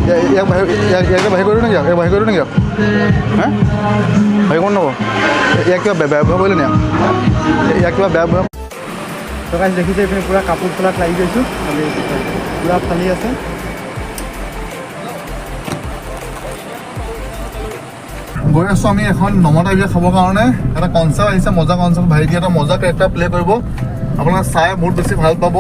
ইয়াক বাহিৰ কৰিলোঁ নেকি ইয়াক বাহিৰ কৰিলোঁ নেকি হা বাহিৰ কৰোঁ নকওঁ ইয়াক কিবা বেয়া ব্যৱহাৰ কৰিলে নি ইয়াক কিবা বেয়া ব্যৱহাৰ টকা দেখিছে এইপিনে পূৰা কাপোৰ খোলাত লাগি গৈছোঁ পূৰা ফালি আছে গৈ আছোঁ আমি এখন নমতা বিয়া খাবৰ কাৰণে এটা কনচেপ্ট আহিছে মজা কনচেপ্ট ভাইটি এটা মজা কেৰেক্টাৰ প্লে কৰিব আপোনালোকে চাই বহুত বেছি ভাল পাব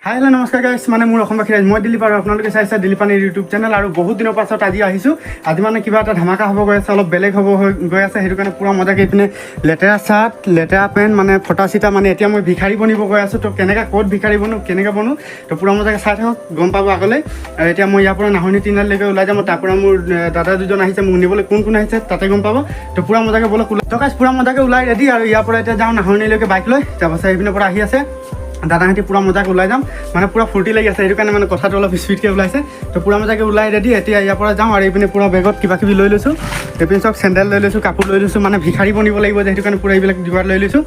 হাই হেল্ল' নমস্কাৰ গাইছ মানে মোৰ অসমবাসী ৰাইজ মই দিলীপ আৰু আপোনালোকে চাইছে দিলীপানীৰ ইউটিউব চেনেল আৰু বহুত দিনৰ পাছত আজি আহিছোঁ আজি মানে কিবা এটা ধামাকা হ'ব গৈ আছে অলপ বেলেগ হ'ব গৈ আছে সেইটো কাৰণে পূৰা মজাকৈ এইপিনে লেতেৰা চাৰ্ট লেতেৰা পেণ্ট মানে ফটা চিটা মানে এতিয়া মই ভিখাৰী বনিব গৈ আছোঁ তো কেনেকৈ ক'ত ভিখাৰী বনো কেনেকৈ বনো তো পূৰা মজাকৈ চাই থাকক গম পাব আগলৈ আৰু এতিয়া মই ইয়াৰ পৰা নাহনি তিনিআলিলৈকে ওলাই যাম তাৰ পৰা মোৰ দাদা দুজন আহিছে মোক নিবলৈ কোন কোন আহিছে তাতে গম পাব তো পূৰা মজাকৈ বলক তো গাইছ পূৰা মজাকৈ ওলাই ৰেডি আৰু ইয়াৰ পৰা এতিয়া যাওঁ নাহনিলৈকে বাইক লৈ তাৰপাছত এইপিনৰ পৰা আহি আছে দাদাহঁতি পূৰা মজাকৈ ওলাই যাম মানে পূৰা ফূৰ্তি লাগি আছে সেইটো কাৰণে মানে কথাটো অলপ স্পীডকৈ ওলাইছে তো পূৰা মজাকৈ ওলাই ৰেডি এতিয়া ইয়াৰ পৰা যাওঁ আৰু এইপিনে পূৰা বেগত কিবা কিবি লৈ লৈছোঁ এইপিনে চব চেণ্ডেল লৈ লৈছোঁ কাপোৰ লৈ লৈছোঁ মানে ভিখাৰী বনিব লাগিব যে সেইটো কাৰণে পূৰা এইবিলাক যোগাৰ লৈ লৈছোঁ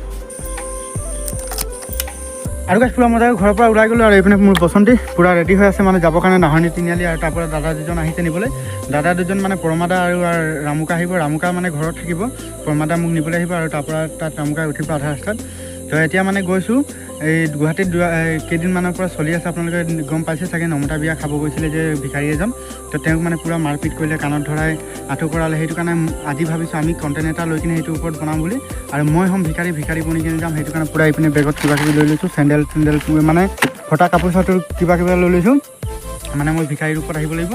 আৰু গাইছ পূৰা মজাকৈ ঘৰৰ পৰা ওলাই গ'লোঁ আৰু এইপিনে মোৰ বসন্তী পূৰা ৰেডি হৈ আছে মানে যাবৰ কাৰণে নাহনি তিনিআলি আৰু তাৰ পৰা দাদা দুজন আহিছে নিবলৈ দাদা দুজন মানে পৰমাদা আৰু ৰামুকা আহিব ৰামুকা মানে ঘৰত থাকিব পৰমাদা মোক নিবলৈ আহিব আৰু তাৰ পৰা তাত ৰামুকা উঠিব আধা ৰাস্তাত তো এতিয়া মানে গৈছোঁ এই গুৱাহাটীত কেইদিনমানৰ পৰা চলি আছে আপোনালোকে গম পাইছে চাগে নমতা বিয়া খাব গৈছিলে যে ভিখাৰী এজন তো তেওঁক মানে পূৰা মাৰপিট কৰিলে কাণত ধৰাই আঁঠু কৰালে সেইটো কাৰণে আজি ভাবিছোঁ আমি কণ্টেণ্ট এটা লৈ কিনে সেইটো ওপৰত বনাম বুলি আৰু মই হ'ম ভিখাৰী বনি কিনে যাম সেইটো কাৰণে পূৰা এইপিনে বেগত কিবা কিবি লৈ লৈছোঁ চেণ্ডেল মানে ফটা কাপোৰ চাপোৰ কিবা কিবি লৈ লৈছোঁ মানে মই ভিখাৰীৰ ওপৰত আহিব লাগিব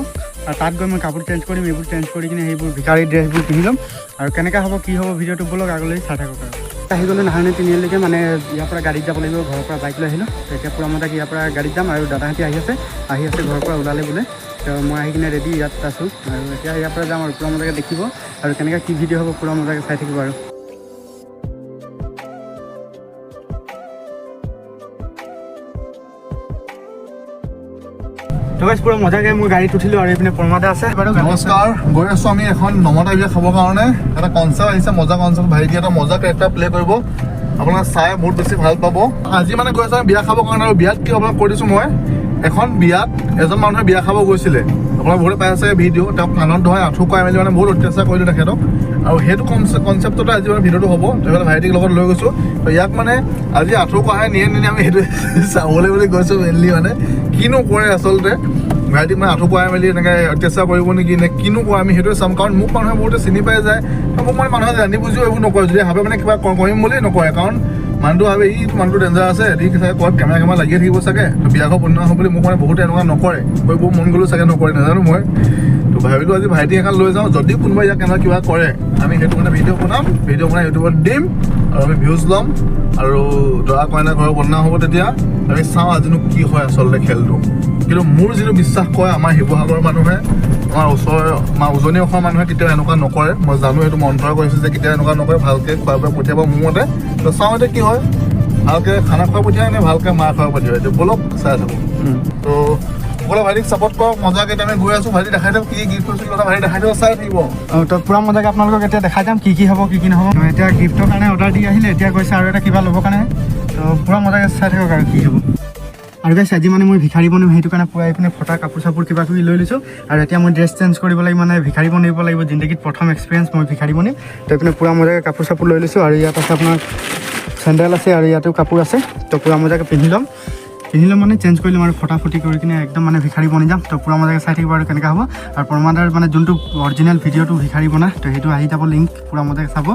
আৰু তাত গৈ মই কাপোৰ চেঞ্জ কৰিম এইবোৰ চেঞ্জ কৰি কিনে সেইবোৰ ভিখাৰী ড্ৰেছবোৰ পিন্ধি ল'ম আৰু কেনেকৈ হ'ব কি হ'ব ভিডিঅ'টো বলক আগলৈ চাই থাকক আৰু আহি গ'লোঁ নাহনি তিনিআলিলৈকে মানে ইয়াৰ পৰা গাড়ীত যাব লাগিব ঘৰৰ পৰা বাইক লৈ আহিলোঁ এতিয়া পূৰা মজাকৈ ইয়াৰ পৰা গাড়ীত যাম আৰু দাদাহঁতি আহি আছে ঘৰৰ পৰা ওলালে বোলে তো মই আহি কিনে ৰেডি ইয়াত আছোঁ আৰু এতিয়া ইয়াৰ পৰা যাম আৰু পূৰা মজাকৈ দেখিব আৰু কেনেকৈ কি ভিডিঅ' হ'ব পূৰা মজাকৈ চাই থাকিব আৰু পূৰা মজাকৈ মই গাড়ীত উঠিলোঁ আৰু এইপিনে পৰমাদা আছে নমস্কাৰ গৈ আছোঁ আমি এখন নমতা বিয়া খাবৰ কাৰণে এটা কনচেপ্ট আহিছে মজা কনচেপ্ট ভাইটি এটা মজা কেৰেক্টাৰ প্লে কৰিব আপোনালোকে চাই বহুত বেছি ভাল পাব আজি মানে গৈ আছোঁ আমি বিয়া খাবৰ কাৰণে আৰু বিয়াত কি আপোনাক কৈ দিছোঁ মই এখন বিয়াত এজন মানুহে বিয়া খাব গৈছিলে আপোনালোকে বহুতে পাই আছে ভিডিঅ' তেওঁক কাণত ধৰাই আঁঠু কৰাই মেলি মানে বহুত অত্যাচাৰ কৰিলে তেখেতক আৰু সেইটো কনচেপ্টতে আজি মানে ভিডিঅ'টো হ'ব তেখেতে ভাইটিক লগত লৈ গৈছোঁ তো ইয়াক মানে আজি আঁঠু কঢ়াই নিয়ে আমি সেইটো চাবলৈ বুলি গৈছোঁ মেইনলি মানে কিনো কৰে আচলতে ভাইটিক মানে আঁঠু কৰাই মেলি এনেকৈ অত্যাচাৰ কৰিব নেকি নে কিনো কৰে আমি সেইটোৱে চাম কাৰণ মোক মানুহে বহুতে চিনি পাই যায় মোক মানে মানুহে জানি বুজিও এইবোৰ নকৰে যদি ভাবে মানে কিবা কৰিম বুলি নকৰে কাৰণ মানুহটো ভাবে মানুহটো ডেঞ্জাৰ আছে ঠিক চাগে ক'ৰবাত কেমেৰা লাগিয়ে থাকিব চাগে বিয়া ঘৰ বনোৱা হ'ব বুলি মোক মানে বহুতে এনেকুৱা নকৰে কৰিব মন গ'লেও চাগে নকৰে নাজানো মই তো ভাবিলোঁ আজি ভাইটি এখন লৈ যাওঁ যদি কোনোবা ইয়াক কেনেকুৱা কিবা কৰে আমি সেইটো মানে ভিডিঅ' বনাম ভিডিঅ' বনাই ইউটিউবত দিম আৰু আমি ভিউজ ল'ম আৰু দৰা কইনা ঘৰ বনোৱা হ'ব তেতিয়া আমি চাওঁ আজিনো কি হয় আচলতে খেলটো কিন্তু মোৰ যিটো বিশ্বাস কৰে আমাৰ শিৱসাগৰৰ মানুহে আমাৰ ওচৰৰ আমাৰ উজনি অসমৰ মানুহে কেতিয়াও এনেকুৱা নকৰে মই জানো সেইটো মন্ত্ৰ কৰিছোঁ যে কেতিয়াও এনেকুৱা নকৰে ভালকৈ খোৱা বোৱা পঠিয়াব মোৰ মতে তো চাওঁ এতিয়া কি হয় ভালকৈ খানা খোৱা পঠিয়াই নে ভালকৈ মাৰ খোৱা পঠিয়াই এতিয়া বলক চাই থাকোঁ তো সকলোৱে ভাইটিক ছাপৰ্ট কৰক মজাকৈ আমি গৈ আছোঁ ভাইটি দেখাই দিয়ক কি গিফ্ট হৈছিল কথা ভাইটি দেখাই দিব চাই থাকিব তো পূৰা মজাকৈ আপোনালোকক এতিয়া দেখাই যাম কি হ'ব কি নহ'ব এতিয়া গিফ্টৰ কাৰণে অৰ্ডাৰ দি আহিলে এতিয়া কৈছে আৰু এটা কিবা ল'বৰ কাৰণে তো পূৰা মজাকৈ চাই থাকক আৰু কি হ'ব আৰু গাইছ আজি মানে মই ভিখাৰী বনিম সেইটো কাৰণে পূৰা এইপিনে ফটা কাপোৰ চাপোৰ কিবা কিবি লৈ লৈছোঁ আৰু এতিয়া মই ড্ৰেছ চেঞ্জ কৰিব লাগিব মানে ভিখাৰী বনিব লাগিব জিন্দগীত প্ৰথম এক্সপিৰিয়েঞ্চ মই ভিখাৰী বনিম তো এইপিনে পূৰা মজাকৈ কাপোৰ চাপোৰ লৈ লৈছোঁ আৰু ইয়াত আছে আপোনাৰ চেণ্ডেল আছে আৰু ইয়াতো কাপোৰ আছে তো পূৰা মজাকৈ পিন্ধি ল'ম মানে চেঞ্জ কৰি ল'ম আৰু ফটাফটি কৰি কিনে একদম মানে ভিখাৰী বনি যাম তো পূৰা মজাকৈ চাই থাকিব আৰু কেনেকৈ হ'ব আৰু পৰমাদাৰ মানে যোনটো অৰিজিনেল ভিডিঅ'টো ভিখাৰী বনা তো সেইটো আহি যাব লিংক পূৰা মজাকৈ চাব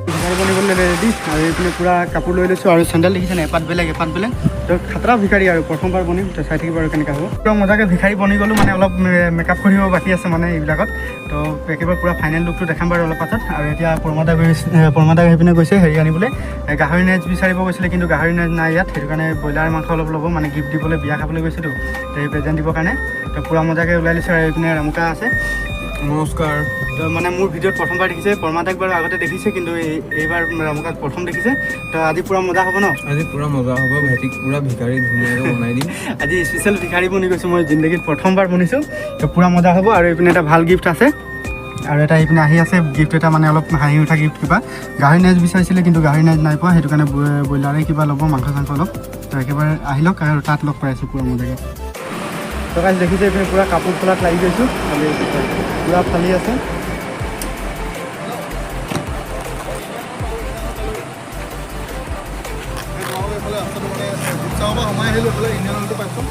ভিখাৰী বনিবলৈ ৰেডি আৰু এইপিনে পূৰা কাপোৰ লৈ লৈছোঁ আৰু চেণ্ডেল দেখিছেনে এপাত বেলেগ তো খাতৰা ভিখাৰী আৰু প্ৰথমবাৰ বনিম তো চাই থাকিব আৰু কেনেকৈ হ'ব পূৰা মজাকৈ ভিখাৰী বনি গ'লোঁ মানে অলপ মেকআপ কৰিব বাকী আছে মানে এইবিলাকত তো একেবাৰে পূৰা ফাইনেল লুকটো দেখাম বাৰু অলপ পাছত আৰু এতিয়া পৰমাদা গৈ পিনে গৈছে হেৰি আনিবলৈ গাহৰি নেজ বিচাৰিব গৈছিলে কিন্তু গাহৰি নেজ নাই ইয়াত সেইটো কাৰণে ব্ৰইলাৰ মাংস অলপ ল'ব মানে গিফ্ট দিবলৈ বিয়া খাবলৈ গৈছেতো তো এই প্ৰেজেণ্ট দিবৰ কাৰণে তো পূৰা মজাকৈ ওলাই লৈছোঁ আৰু এইপিনে ৰামুকা আছে নমস্কাৰ তো মানে মোৰ ভিডিঅ'ত প্ৰথমবাৰ দেখিছে পৰমাদাক বাৰু আগতে দেখিছে কিন্তু এইবাৰ ৰামুকাক প্ৰথম দেখিছে তো আজি পূৰা মজা হ'ব ন আজি পুৰা মজা হ'ব ভাইটিক পুৰা ভিখাৰী ধুনীয়াকৈ বনাই দিম আজি স্পেচিয়েল ভিখাৰী বনি গৈছোঁ মই জিন্দগীত প্ৰথমবাৰ বনিছোঁ তো পূৰা মজা হ'ব আৰু এইপিনে এটা ভাল গিফ্ট আছে আৰু এটা এইপিনে আহি আছে গিফ্ট এটা মানে অলপ হাঁহি উঠা গিফ্ট কিবা গাহৰি নেজ বিচাৰিছিলে কিন্তু গাহৰি নেজ নাই পোৱা সেইটো কাৰণে ব্ৰইলাৰে কিবা ল'ব মাংস চাংস অলপ তো একেবাৰে আহি লওক আৰু তাত লগ পাইছোঁ পূৰা মজাকৈ তো কাজ দেখিছে এইপিনে পূৰা কাপোৰ খোলাত লাগি গৈছোঁ পূৰা ফালি আছে সোমাই আহিলোঁ এইফালে ইণ্ডিয়ান অইলটো পাইছোঁ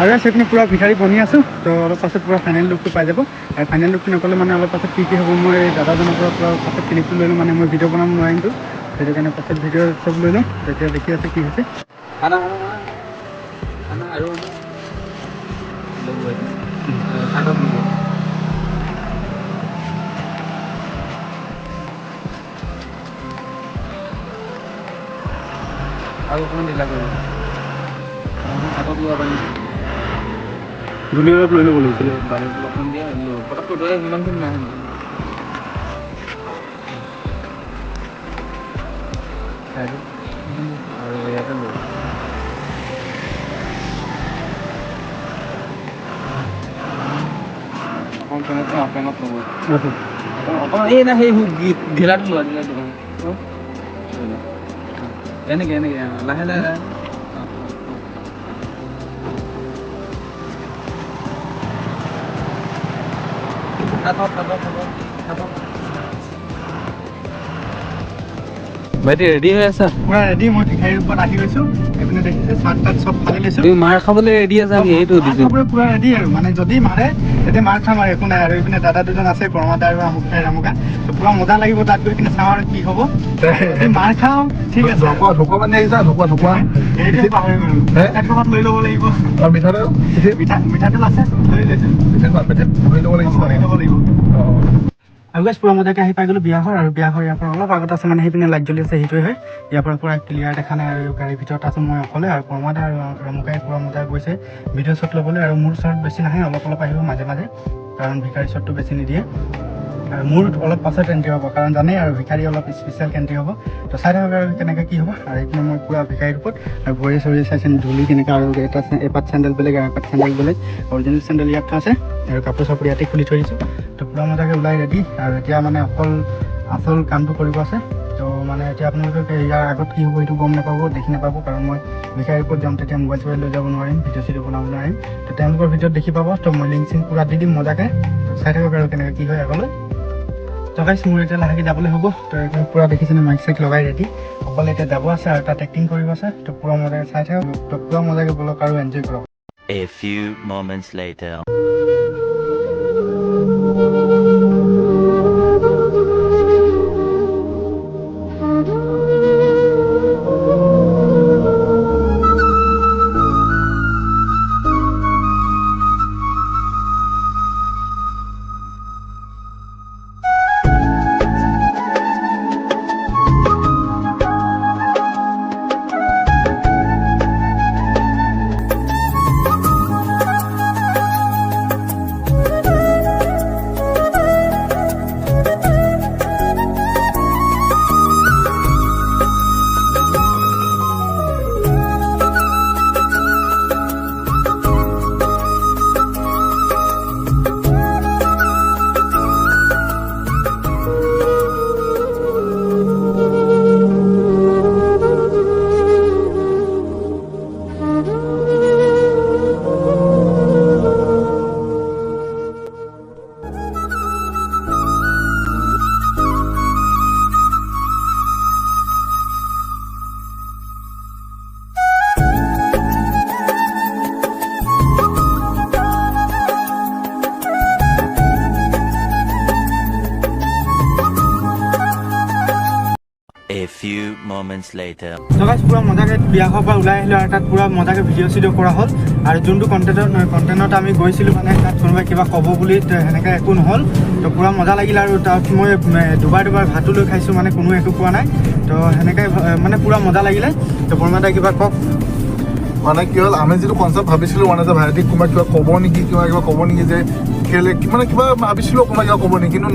আৰু সেইখিনি পূৰা ভিখাৰী বনি আছোঁ তো অলপ পাছত পূৰা ফাইনেল লুকটো পাই যাব আৰু ফাইনেল লুকটো নক'লে মানে অলপ পাছত কি হ'ব মই দাদাজনৰ পৰা পূৰা পাছত ক্লিপটো লৈ লওঁ মানে মই ভিডিঅ' বনাব নোৱাৰিমতো সেইটো কাৰণে পাছত ভিডিঅ' চব লৈ লওঁ তেতিয়া দেখি আছে কি হৈছে আৰু অকণমান ঢিলা কৰিব হাতত লোৱা পানী ধুনীয়া অলপ লৈ ল'ব লাগিছিলে অকণ দিয়া পটককৈ ধৰে সিমানখিনি নাহে আৰু ইয়াতে লৈ পেনত ল'ব অকণমান এই না সেই ঢিলাটো লোৱা ঢিলাটো এনেকৈ লাহে লাহে ভাইটি ৰেডি হৈ আছা পূৰা ৰেডি মই ভিখাৰীৰ ওপৰত আহি গৈছোঁ এইপিনে দেখিছে চাৰ্ট তাত চব ফালি লৈছোঁ তুমি মাৰ খাবলৈ ৰেডি আছা আমি সেইটো দিছোঁ পূৰা ৰেডি আৰু মানে যদি মাৰে তেতিয়া মাৰ খাম আৰু একো নাই আৰু এইপিনে দাদা দুজন আছে পৰমাদা আৰু ৰামুকা তো পূৰা মজা লাগিব তাত গৈ কিনে চাওঁ আৰু কি হ'ব মাৰ খাওঁ ঠিক আছে ঢকুৱা পানী আহিছা ঢকুৱা এইটোৱে পাহৰি গ'লোঁ ক'ৰবাত লৈ ল'ব লাগিব আৰু মিঠাতেল মিঠাতেল আছে লৈ লৈছোঁ লৈ ল'ব লাগিব আৰু গাইছ পূৰা মজাকৈ আহি পাই গ'লোঁ বিয়া ঘৰ আৰু বিয়া ঘৰ ইয়াৰ পৰা অলপ আগত আছে মানে সেইপিনে লাইট জ্বলি আছে সেইটোৱে হয় ইয়াৰ পৰা পূৰা ক্লিয়াৰ দেখা নাই আৰু গাড়ীৰ ভিতৰত আছোঁ মই অকলে আৰু পৰমাদা আৰু ৰামুকাই পূৰা মজা গৈছে ভিডিঅ' শ্বট ল'বলৈ আৰু মোৰ শ্বট বেছি নাহে অলপ আহিব মাজে মাজে কাৰণ ভিখাৰী শ্বটটো বেছি নিদিয়ে আৰু মোৰ অলপ পাছত এণ্ট্ৰি হ'ব কাৰণ জানেই আৰু ভিখাৰী অলপ স্পেচিয়েল এণ্ট্ৰি হ'ব তো চাই থাকক আৰু কেনেকৈ কি হ'ব আৰু এইপিনে মই পূৰা ভিখাৰীৰ ওপৰত আৰু ভৰি চৰি চাইছেন ধূলি কেনেকৈ আৰু এটা এপাত চেণ্ডেল বেলেগ আৰু এপাত চেণ্ডেল বেলেগ অৰিজিনেল চেণ্ডেল ইয়াত আছে আৰু কাপোৰ চাপোৰ ইয়াতে খুলি থৈ দিছোঁ তো পূৰা মজাকৈ ওলাই ৰেডি আৰু এতিয়া মানে অকল আচল কামটো কৰিব আছে তো মানে এতিয়া আপোনালোকে ইয়াৰ আগত কি হ'ব সেইটো গম নাপাব দেখি নাপাব কাৰণ মই ভিখাৰীৰ ওপৰত যাম তেতিয়া মোবাইল চোবাইল লৈ যাব নোৱাৰিম ভিডিঅ' চিডিঅ' বনাব নোৱাৰিম তো তেওঁলোকৰ ভিডিঅ'ত দেখি পাব তো মই লিংক চিংক পূৰা দি দিম মজাকৈ চাই থাকক আৰু কেনেকৈ কি হয় আগলৈ তো গাইছ মোৰ এতিয়া লাহেকৈ যাবলৈ হ'ব তো একদম পূৰা দেখিছেনে মাইক চাইক লগাই ৰেডি অকল এতিয়া যাব আছে আৰু তাত এক্টিং কৰিব আছে তো পূৰা মজাকৈ চাই থাকক তো পূৰা মজাকৈ বলক আৰু এনজয় কৰক A few moments later. few moments later. তো গাইজ পুৰা মজাকৈ বিয়া ঘৰৰ পৰা ওলাই আহিলোঁ আৰু তাত পুৰা মজাকৈ ভিডিঅ' চিডিঅ' কৰা হ'ল আৰু যোনটো কণ্টেণ্টত আমি গৈছিলোঁ মানে তাত কোনোবাই কিবা ক'ব বুলি সেনেকৈ একো নহ'ল তো পুৰা মজা লাগিল আৰু তাত মই দুবাৰ ভাতো লৈ খাইছোঁ মানে কোনো একো কোৱা নাই তো সেনেকৈ মানে পুৰা মজা লাগিলে তো বৰ্মাদাই কিবা কওক মানে কি হ'ল আমি যিটো কনচেপ্ট ভাবিছিলোঁ মানে যে ভাইটিক কোনোবা কিবা ক'ব নেকি কিবা ক'ব নেকি যে কেলে মানে কিবা ভাবিছিলোঁ কোনোবা কিবা ক'ব নেকি কিন্তু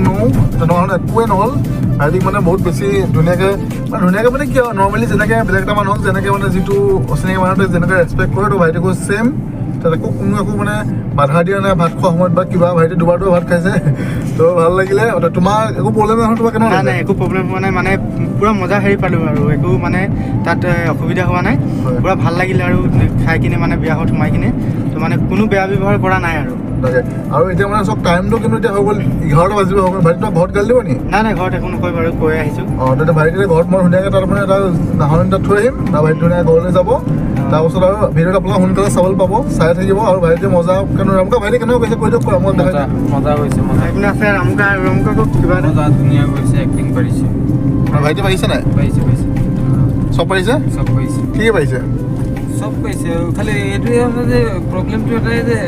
তেনেকুৱা একোৱে নহ'ল ভাইটিক মানে বহুত বেছি ধুনীয়াকৈ মানে কি আৰু নৰ্মেলি যেনেকৈ বেলেগ এটা মানুহক যেনেকৈ মানে যিটো অচিনাকি মানুহটোৱে যেনেকৈ ৰেচপেক্ট কৰে তো ভাইটিকো ছেম তাত একো মানে বাধা দিয়া নাই ভাত খোৱা সময়ত বা কিবা ভাইটি দুবাৰটো ভাত খাইছে তো ভাল লাগিলে তোমাৰ একো প্ৰব্লেম নহয় তোমাৰ কেনেকুৱা নাই একো প্ৰব্লেম হোৱা নাই মানে পুৰা মজা হেৰি পালোঁ আৰু একো মানে তাত অসুবিধা হোৱা নাই পুৰা ভাল লাগিলে আৰু খাই কিনে মানে বিয়া ঘৰত সোমাই কিনে তো মানে কোনো বেয়া ব্যৱহাৰ কৰা নাই আৰু তাকে আৰু এতিয়া মানে চব টাইমটো কিন্তু এতিয়া হৈ গ'ল 11টা বাজিব হৈ গ'ল ভাইটি তোমাক ঘৰত গালি দিব নি নাই ঘৰত একো নকয় বাৰু কৈ আহিছোঁ তেতিয়া ভাইটিলে ঘৰত মই ধুনীয়াকৈ তাত মানে এটা নাহৰণি তাত থৈ আহিম তাৰ ভাইটি ধুনীয়াকৈ ঘৰলৈ যাব তাৰপাছত আৰু ভিডিঅ'টো আপোনালোকে সোনকালে চাবলৈ পাব চাই থাকিব আৰু ভাইটি মজা ৰামুকা ভাইটি কেনেকুৱা কৈছে কৈ দিয়ক মই দেখাই মজা হৈছে এইপিনে আছে ৰামুকাক কিবা এটা মজা ধুনীয়া কৰিছে এক্টিং পাৰিছে ভাইটি পাৰিছে নাই পাৰিছে চব পাৰিছে চব পাৰিছে কি পাৰিছে চব পাৰিছে খালি এইটোৱে আছে যে প্ৰব্লেমটো এটাই যে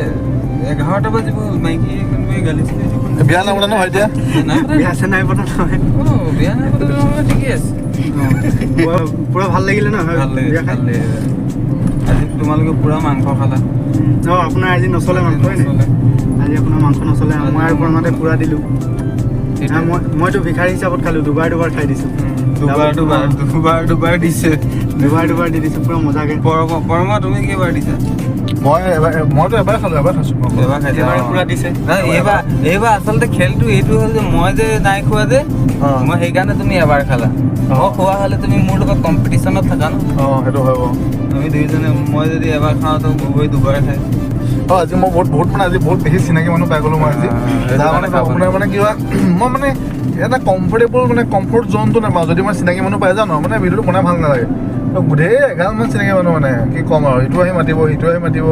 11টা বাজিব মাইকী কোনোবাই গালি চালি বিয়া নাম ন ভাইটিয়া বিয়া আছে নাই পতা নহয় বিয়া নাই ঠিকে আছে পুৰা ভাল লাগিলে ন ভাল বিয়া খাই লাগে আজি তোমালোকে পুৰা মাংস খালা আপোনাৰ আজি নচলে মাংস হয় নাই আজি আপোনাৰ মাংস নচলে মই আৰু বৰ্মাতে পুৰা দিলোঁ মইতো ভিখাৰী হিচাপত খালোঁ দুবাৰ খাই দিছোঁ দুবাৰ দিছে দুবাৰ দি দিছোঁ পুৰা মজাকৈ পৰমা তুমি কেইবাৰ দিছা মইতো এবাৰ খাইছোঁ এবাৰ খাইছা পুৰা দিছে এইবাৰ আচলতে খেলটো এইটো হ'ল যে মই যে নাই খোৱা যে মই সেইকাৰণে তুমি এবাৰ খালা মই খোৱা হ'লে তুমি মোৰ লগত কম্পিটিশ্যনত থাকা ন সেইটো হয় বাৰু আমি দুইজনে মই যদি এবাৰ খাওঁ তো গগৈ দুবাৰ খায় আজি মই বহুত মানে আজি বহুত বেছি চিনাকি মানুহ পাই গ'লোঁ মই আজি তাৰ মানে আপোনাৰ মানে কি হয় মই মানে এটা কমফৰ্টেবল মানে কমফৰ্ট জোনটো নাপাওঁ যদি মই চিনাকি মানুহ পাই যাওঁ ন মানে ভিডিঅ'টো বনাই ভাল নালাগে গোটেই এগালমান চিনাকি মানুহ মানে কি ক'ম আৰু ইটো আহি মাতিব সিটো আহি মাতিব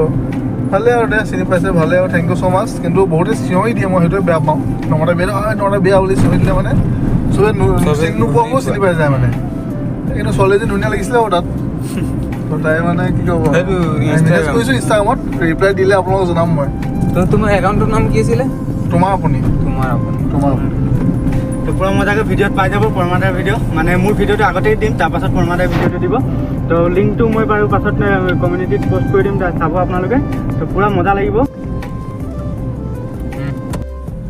ভালে আৰু দে চিনি পাইছে ভালে আৰু থেংক ইউ ছ' মাছ কিন্তু বহুতে চিঞৰি দিয়ে মই সেইটোৱে বেয়া পাওঁ নমতে বেয়া বুলি চিঞৰি দিলে মানে চবে চিনি নোপোৱাকো চিনি পাই যায় মানে কিন্তু ছোৱালীজনী ধুনীয়া লাগিছিলে আৰু তাত তাই মানে কি ক'ব মেছেজ কৰিছোঁ ইনষ্টাগ্ৰামত ৰিপ্লাই দিলে আপোনালোকক জনাম মই তো তোমাৰ একাউণ্টৰ নাম কি আছিলে তোমাৰ আপুনি তো পুৰা মজাকৈ ভিডিঅ'ত পাই যাব পৰমাদাৰ ভিডিঅ' মানে মোৰ ভিডিঅ'টো আগতেই দিম তাৰপাছত পৰমাদাৰ ভিডিঅ'টো দিব তো লিংকটো মই বাৰু পাছত কমিউনিটিত পষ্ট কৰি দিম চাব আপোনালোকে তো পুৰা মজা লাগিব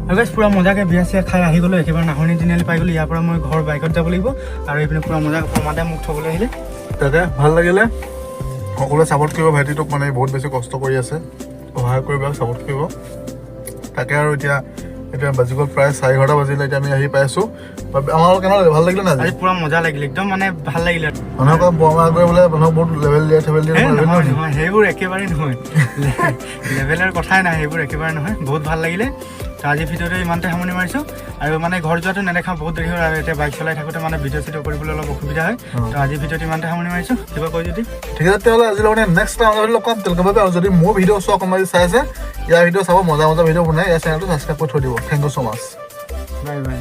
আৰু গাইজ পুৰা মজাকৈ বিয়া চিয়া খাই আহি গ'লোঁ একেবাৰে নাহৰণি তিনিআলি পাই গ'লোঁ ইয়াৰ পৰা মই ঘৰ বাইকত যাব লাগিব আৰু এইপিনে পুৰা মজাকৈ পৰমাদাই মোক থ'বলৈ আহিলে তাকে ভাল লাগিলে সকলোৱে ছাপৰ্ট কৰিব ভাইটিটোক মানে বহুত বেছি কষ্ট কৰি আছে সহায় কৰিব ছাপৰ্ট কৰিব তাকে আৰু এতিয়া বাজি গ'ল প্ৰায় 11:30 বাজিলে এতিয়া আমি আহি পাইছোঁ আমাৰ কেনেকুৱা ভাল লাগিলে না আজি পুৰা মজা লাগিলে একদম মানে ভাল লাগিলে মানুহক বৰমা গৈ বোলে মানুহক বহুত লেভেল দিয়ে নহয় সেইবোৰ একেবাৰে নহয় লেভেলৰ কথাই নাই সেইবোৰ একেবাৰে নহয় বহুত ভাল লাগিলে তো আজি ভিডিঅ'টো ইমানতে সামৰণি মাৰিছোঁ আৰু মানে ঘৰ যোৱাটো নেদেখা বহুত দেৰি হ'ল আৰু এতিয়া বাইক চলাই থাকোঁতে মানে ভিডিঅ' চিডিঅ' কৰিবলৈ অলপ অসুবিধা হয় তো আজি ভিডিঅ'টো ইমানতে সামৰণি মাৰিছোঁ কিবা কৈ যদি ঠিক আছে তেতিয়াহ'লে আজি লগতে নেক্সট টাইম লগ পাম তেওঁলোকৰ বাবে আৰু যদি মোৰ ভিডিঅ' চোৱা কোনোবাই চাই আছে ইয়াৰ ভিডিঅ' চাব মজা ভিডিঅ' বনাই ইয়াৰ চেনেলটো ছাবস্ক্ৰাইব কৰি থৈ দিব thank you so' much bye bye